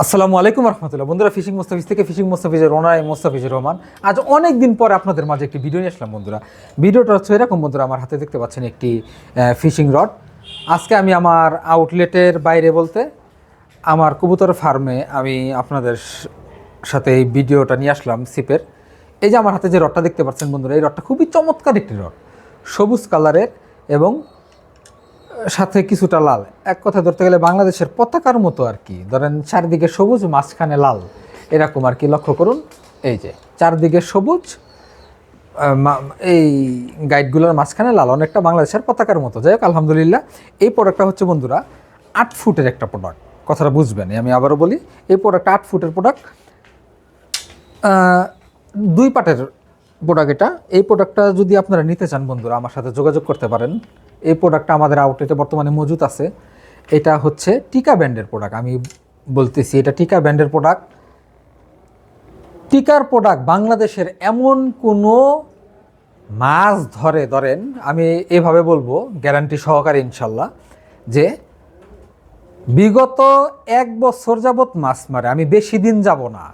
আসসালামু আলাইকুম রহমতুল্লাহ। বন্ধুরা, ফিশিং মোস্তাফিজ থেকে ফিশিং মোস্তাফিজের ওনার মোস্তাফিজুর রহমান। আজ অনেক দিন পরে আপনাদের মাঝে একটি ভিডিও নিয়ে আসলাম বন্ধুরা। ভিডিওটা হচ্ছে এরকম বন্ধুরা, আমার হাতে দেখতে পাচ্ছেন একটি ফিশিং রড। আজকে আমি আমার আউটলেটের বাইরে বলতে আমার কবুতর ফার্মে আমি আপনাদের সাথে এই ভিডিওটা নিয়ে আসলাম সিপের। এই যে আমার হাতে যে রডটা দেখতে পাচ্ছেন বন্ধুরা, এই রডটা খুবই চমৎকার একটি রড, সবুজ কালারের এবং সাথে কিছুটা লাল। এক কথায় ধরতে গেলে বাংলাদেশের পতাকার মতো আর কি, ধরেন চারদিকে সবুজ মাঝখানে লাল, এরকম আর কি। লক্ষ্য করুন, এই যে চারদিকে সবুজ, এই গাইডগুলোর মাঝখানে লাল, অনেকটা বাংলাদেশের পতাকার মতো। যাই হোক, আলহামদুলিল্লাহ। এই প্রোডাক্টটা হচ্ছে বন্ধুরা 8 ফুটের একটা প্রোডাক্ট, কথাটা বুঝবেন। আমি আবারও বলি, এই প্রোডাক্টটা 8 ফুটের প্রোডাক্ট, 2 পার্টের প্রোডাক্ট এটা। এই প্রোডাক্টটা যদি আপনারা নিতে চান বন্ধুরা, আমার সাথে যোগাযোগ করতে পারেন। এই প্রোডাক্টটা আমাদের আউটলেটে বর্তমানে মজুদ আছে। এটা হচ্ছে টিকা ব্র্যান্ডের প্রোডাক্ট, আমি বলতেছি এটা টিকা ব্র্যান্ডের প্রোডাক্ট। টিকার প্রোডাক্ট বাংলাদেশের এমন কোনো মাছ ধরেন, আমি এভাবে বলবো গ্যারান্টি সহকারে ইনশাল্লাহ, যে বিগত 1 বছর যাবৎ মাছ মারে, আমি বেশি দিন যাব না,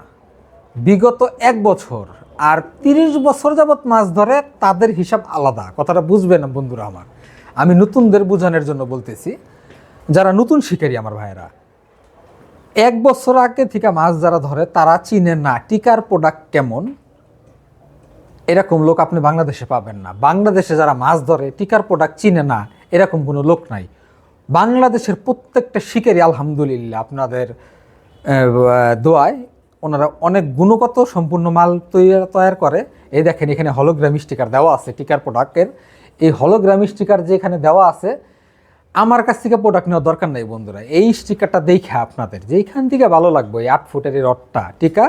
বিগত 1 বছর আর 30 বছর যাবৎ মাছ ধরে, তাদের হিসাব আলাদা। কথাটা বুঝবেন না বন্ধুরা আমার, আমি নতুনদের বোঝানোর জন্য বলতেছি। যারা নতুন শিকারী আমার ভাইয়েরা, 1 বছর আগে থেকে মাছ যারা ধরে তারা চিনে না টিকার প্রোডাক্ট কেমন। এরকম লোক আপনি বাংলাদেশে পাবেন না। বাংলাদেশে যারা মাছ ধরে টিকার প্রোডাক্ট চিনে না, এরকম কোনো লোক নাই। বাংলাদেশের প্রত্যেকটা শিকারী আলহামদুলিল্লাহ আপনাদের দোয়ায় ওনারা অনেক গুণগত সম্পূর্ণ মাল তৈরি করে। এই দেখেন, এখানে হলোগ্রাম স্টিকার দেওয়া আছে টিকার প্রোডাক্টের। এই হলোগ্রাম স্টিকার যে এখানে দেওয়া আছে, আমার কাছ থেকে প্রোডাক্ট নেওয়ার দরকার নেই বন্ধুরা। এই স্টিকারটা দেখে আপনাদের যেইখান থেকে ভালো লাগবে, এই 8 ফুটের এই রডটা টিকা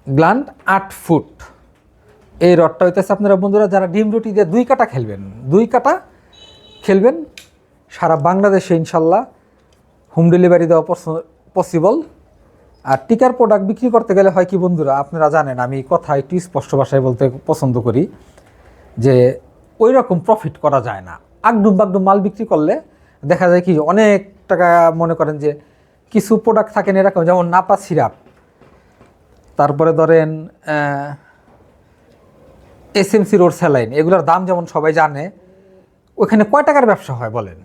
গ্ল্যান্ড 8 ফুট, এই রডটা হইতেছে আপনারা বন্ধুরা যারা ডিম রুটি দিয়ে 2 কাটা খেলবেন সারা বাংলাদেশে ইনশাল্লাহ হোম ডেলিভারি দেওয়া পসিবল। আর টিকার প্রোডাক্ট বিক্রি করতে গেলে হয় কি বন্ধুরা, আপনারা জানেন আমি কথা একটু স্পষ্ট ভাষায় বলতে পছন্দ করি, যে ওই রকম প্রফিট করা যায় না। আগডুম বাগডুম মাল বিক্রি করলে দেখা যায় কি অনেক টাকা, মনে করেন যে কিছু প্রোডাক্ট থাকেন এরকম, যেমন নাপা সিরাপ, তারপরে ধরেন এসএমসি রোড স্যালাইন, এগুলোর দাম যেমন সবাই জানে, ওখানে কয় টাকার ব্যবসা হয় বলেন।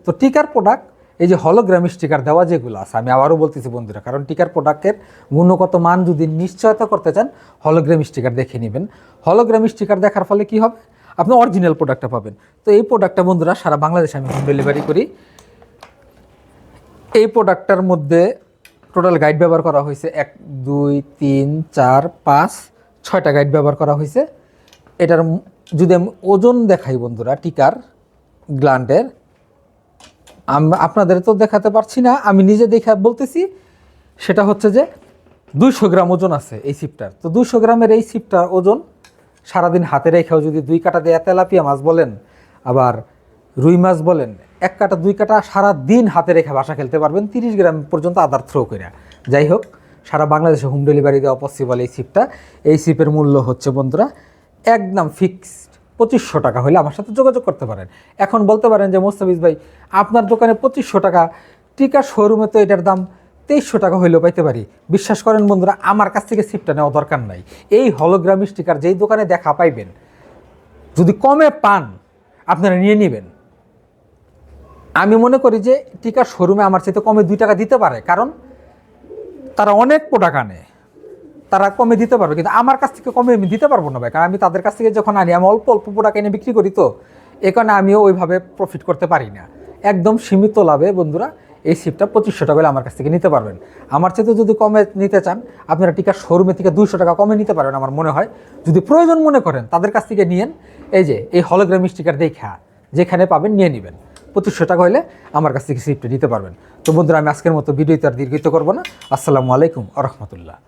তো টিকার প্রোডাক্ট, এই যে হলোগ্রাম স্টিকার দেওয়া যেগুলো আছে, আমি আবারও বলতেছি বন্ধুরা, কারণ টিকার প্রোডাক্টের গুণগত মান যদি নিশ্চয়তা করতে চান, হলোগ্রাম স্টিকার দেখে নেবেন। হলোগ্রাম স্টিকার দেখার ফলে কি হবে, আপনি অরিজিনাল প্রোডাক্টটা পাবেন। তো এই প্রোডাক্টটা বন্ধুরা সারা বাংলাদেশে আমি হোম ডেলিভারি করি। এই প্রোডাক্টটার মধ্যে টোটাল গাইড ব্যবহার করা হয়েছে 1 2 3 4 5 6টা গাইড ব্যবহার করা হয়েছে। এটার যদি আমি ওজন দেখাই বন্ধুরা, টিকার গ্ল্যান্ডের, আপনাদের তো দেখাতে পারছি না, আমি নিজে দেখে বলতেছি। সেটা হচ্ছে যে 200 গ্রাম ওজন আছে এই সিপটার। তো 200 গ্রামের এই সিপটার ওজন সারাদিন হাতে রেখেও যদি 2 কাটা দিয়ে তেলাপিয়া মাছ বলেন, আবার রুই মাছ বলেন, 1 কাটা 2 কাটা সারাদিন হাতে রেখে বাসা খেলতে পারবেন, 30 গ্রাম পর্যন্ত আদার থ্রো করে। যাই হোক, সারা বাংলাদেশে হোম ডেলিভারি দেওয়া পসিবল এই সিপটা। এই সিপের মূল্য হচ্ছে বন্ধুরা একদম ফিক্সড 2500 টাকা, হলে আমার সাথে যোগাযোগ করতে পারেন। এখন বলতে পারেন যে মোস্তাফিজ ভাই, আপনার দোকানে 2500 টাকা, টিকার শোরুমে তো এটার দাম 2300 টাকা হইলেও পাইতে পারি। বিশ্বাস করেন বন্ধুরা, আমার কাছ থেকে সিপটা নেওয়া দরকার নাই। এই হলোগ্রাম স্টিকার যেই দোকানে দেখা পাইবেন, যদি কমে পান আপনারা নিয়ে নেবেন। আমি মনে করি যে টিকার শোরুমে আমার চাইতে কমে 2 টাকা দিতে পারে, কারণ তারা অনেক প্রোডাক্ট আনে, তারা কমে দিতে পারবে, কিন্তু আমার কাছ থেকে কমে আমি দিতে পারবো না ভাই। কারণ আমি তাদের কাছ থেকে যখন আনি, আমি অল্প প্রোডাক্ট এনে বিক্রি করি, তো এ কারণে আমিও ওইভাবে প্রফিট করতে পারি না। একদম সীমিত লাভে বন্ধুরা এই সিপটা 2500 টাকা হলে আমার কাছ থেকে নিতে পারবেন। আমার চাইতে যদি কমে নিতে চান, আপনারা টিকার শোরুমে থেকে 200 টাকা কমে নিতে পারবেন আমার মনে হয়। যদি প্রয়োজন মনে করেন তাদের কাছ থেকে নিয়েন। এই যে এই হলোগ্রাম স্টিকার দেখা যেখানে পাবেন নিয়ে নেবেন। 2500 টাকা হলে আমার কাছ থেকে সিপটা নিতে পারবেন। তো বন্ধুরা, আমি আজকের মতো ভিডিওতে আর দীর্ঘিত করবো না। আসসালামু আলাইকুম ওয়া রাহমাতুল্লাহ।